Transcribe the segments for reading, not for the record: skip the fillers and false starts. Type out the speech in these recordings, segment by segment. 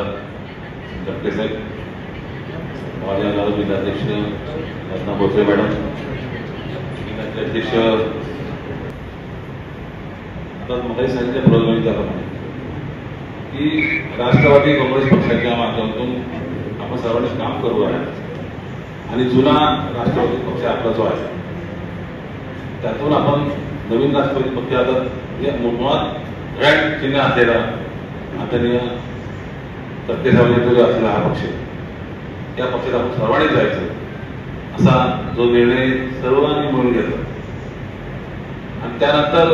नमस्कार डॉक्टर साहेब, माझ्या गाव जिल्हाध्यक्ष रत्ना भोसले मॅडम, जिल्ह्याचे अध्यक्ष आता मलाही सांगितलं त्याप्रमाणे की राष्ट्रवादी काँग्रेस पक्षाच्या माध्यमातून आपण सर्वांनी काम करू आहे आणि जुना राष्ट्रवादी पक्ष आपला जो आहे त्यातून आपण नवीन राष्ट्रवादी पक्ष आता मुळात रॅड चिन्ह असलेला आदरणीय तटके साहेबांचा जो असलेला हा पक्ष, या पक्षात आपण सर्वांनी जायचं असा जो निर्णय सर्वांनी मिळून घेतला. आणि त्यानंतर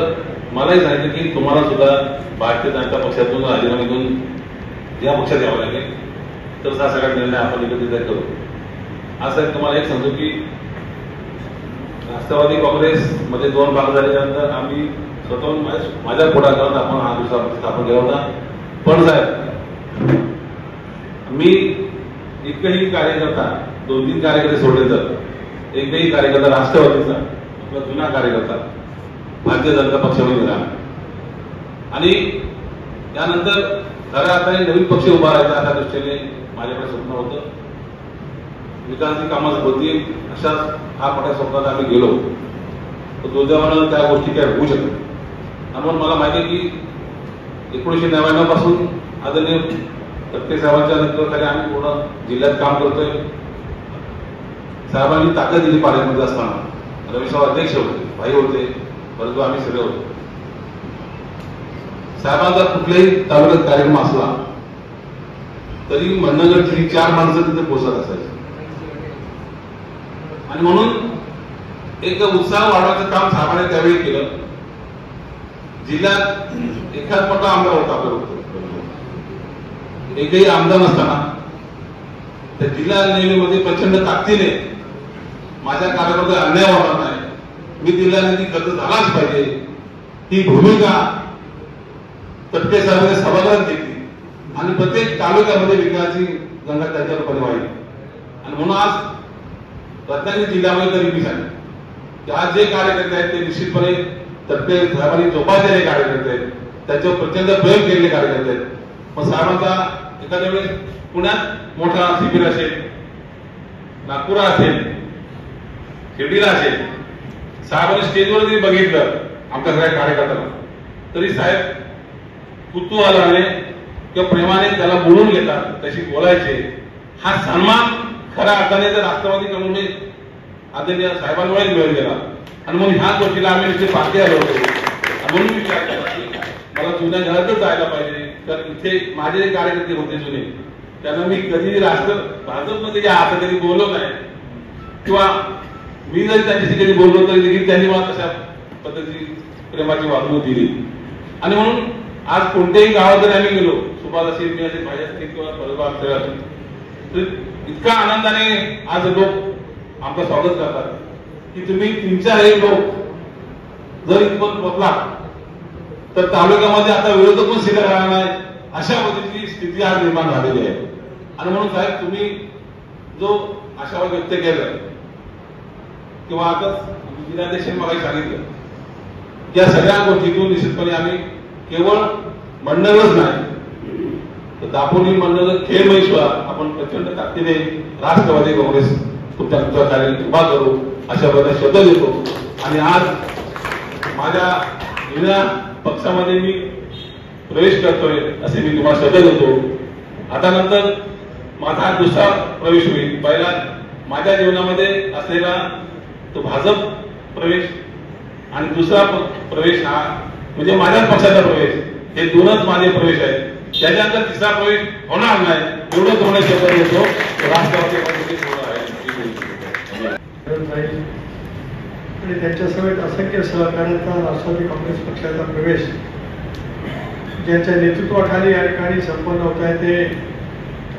मलाही सांगितलं की तुम्हाला सुद्धा भारतीय जनता पक्षातून राजीनामा घेऊन या पक्षात यावं लागेल, तर हा सगळा निर्णय आपण एकत्रित करू. असं तुम्हाला एक सांगतो की राष्ट्रवादी काँग्रेसमध्ये 2 भाग झाल्यानंतर आम्ही स्वतःहून माझ्या पुढाकारात आपण हा दुसरा पक्ष स्थापन केला होता. पण साहेब, मी एकही कार्यकर्ता 2-3 कार्यकर्ते सोडले तर एकही कार्यकर्ता राष्ट्रवादीचा आपला जुना कार्यकर्ता भारतीय जनता पक्षामध्ये गेला आणि त्यानंतर खऱ्या अर्थाने नवीन पक्ष उभा राहायचा अशा दृष्टीने माझ्याकडे स्वप्न होतं. विकासाची कामं होती अशाच हा मोठ्या स्वप्नात आम्ही गेलो, तर दुर्दैवानं त्या गोष्टी काय होऊ शकत. म्हणून मला माहिती आहे की 1999 पासून आदरणीय तटके साहेबांच्या नेतृत्वाखाली आम्ही पूर्ण जिल्ह्यात काम करतोय. साहेबांनी ताकद दिली पालकमंत्री असताना. रवी साहेब अध्यक्ष होते, भाई होते, परंतु आम्ही सगळे होतो. साहेबांचा कुठल्याही तालुक्यात कार्यक्रम असला तरी मंडणगड 3-4 माणसं तिथे पोहोचत असायची. आणि म्हणून एक उत्साह वाढवायचं काम साहेबांनी त्यावेळी केलं. जिल्ह्यात एखाद मोठा आमदार होता आपल्याला, एकही आमदार नसताना त्या जिल्हा नेहमीमध्ये प्रचंड ताकदीने माझ्या कार्यामध्ये अन्याय होणार नाही, मी जिल्हा निधी खर्च झालाच पाहिजे, ही भूमिका तटके साहेबांनी सभागृहात घेतली आणि प्रत्येक तालुक्यामध्ये विकासाची गंगा त्याच्या रूपाने वाहिली. आणि म्हणून आज रत्नागिरी जिल्ह्यामध्ये तरी मी सांगेन की आज जे कार्यकर्ते आहेत ते निश्चितपणे तटके साहेबांनी जोपासलेले कार्यकर्ते आहेत, त्याच्यावर प्रचंड प्रयोग केलेले कार्यकर्ते आहेत. मग साहेबांचा एखाद्या वेळेस पुण्यात मोठा शिबिर असेल, नागपूर असेल, शिर्डीला असेल, साहेबांनी स्टेजवर जरी बघितलं आमच्या सगळ्या कार्यकर्त्यांना तरी साहेब कुतूहलाने किंवा प्रेमाने त्याला बोलून घेतात, तशी बोलायचे. हा सन्मान खऱ्या अर्थाने जर राष्ट्रवादी काँग्रेस आदरणीय साहेबांमुळेच मिळून गेला. आणि म्हणून ह्या गोष्टीला आम्ही नुसते पाठी आलो होतो. म्हणून मी विचार केला की मला जुन्या घरातच जायला पाहिजे, तर इथे माझे जे कार्यकर्ते होते जुने त्यांना मी कधी भाजपमध्ये आता कधी बोललो नाही किंवा मी जरी त्यांच्याशी कधी बोललो तरी देखील त्यांनी मला तशा पद्धतीची प्रेमाची वागणूक दिली. आणि म्हणून आज कोणत्याही गावात जरी आम्ही गेलो, सुभाष असेल, मी असेल, भाई असतील किंवा परवा असेल, तर इतका आनंदाने आज लोक आमचं स्वागत करतात की तुम्ही 3-4 लोक जर इथपर्यंत पोहोचला तर तालुक्यामध्ये आता विरोधक पण शिल्लक राहणार नाही, अशा पद्धतीची स्थिती आज निर्माण झालेली आहे. आणि म्हणून साहेब, तुम्ही जो आशावाद व्यक्त केला किंवा आता जिल्हाध्यक्ष मला सांगितलं, या सगळ्या गोष्टीतून निश्चितपणे आम्ही केवळ मंडळच नाही तर दापोली मंडळ खेळ महेश्वर आपण प्रचंड ताकदीने राष्ट्रवादी काँग्रेस तुमच्या कार्य उभा करू अशा प्रकारे शब्द देतो. आणि आज माझ्या जुन्या पक्षामध्ये मी प्रवेश करतोय असे मी तुम्हाला शब्द देतो. आता नंतर माझा दुसरा प्रवेश होईल. पहिला माझ्या जीवनामध्ये असलेला तो भाजप प्रवेश आणि दुसरा प्रवेश हा म्हणजे माझ्याच पक्षाचा प्रवेश, हे 2च माझे प्रवेश आहेत. त्याच्यानंतर तिसरा प्रवेश होणार नाही, एवढंच होण्याची शब्द देतो. राष्ट्रवादी काँग्रेस आणि त्यांच्यासमवेत असंख्य सहकार्याचा राष्ट्रवादी काँग्रेस पक्षाचा प्रवेश ज्यांच्या नेतृत्वाखाली या ठिकाणी संपन्न होत आहे ते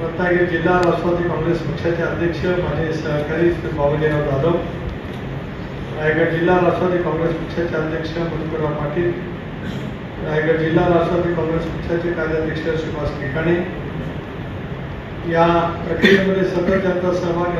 रत्नागिरी जिल्हा राष्ट्रवादी काँग्रेस पक्षाचे अध्यक्ष माझे सहकारी श्री बाबूजीराव जाधव, रायगड जिल्हा राष्ट्रवादी काँग्रेस पक्षाचे अध्यक्ष मधुकरराव पाटील, रायगड जिल्हा राष्ट्रवादी काँग्रेस पक्षाचे कार्याध्यक्ष सुभाष ठिकाणे. या प्रक्रियेमध्ये सतत त्यांचा सहभाग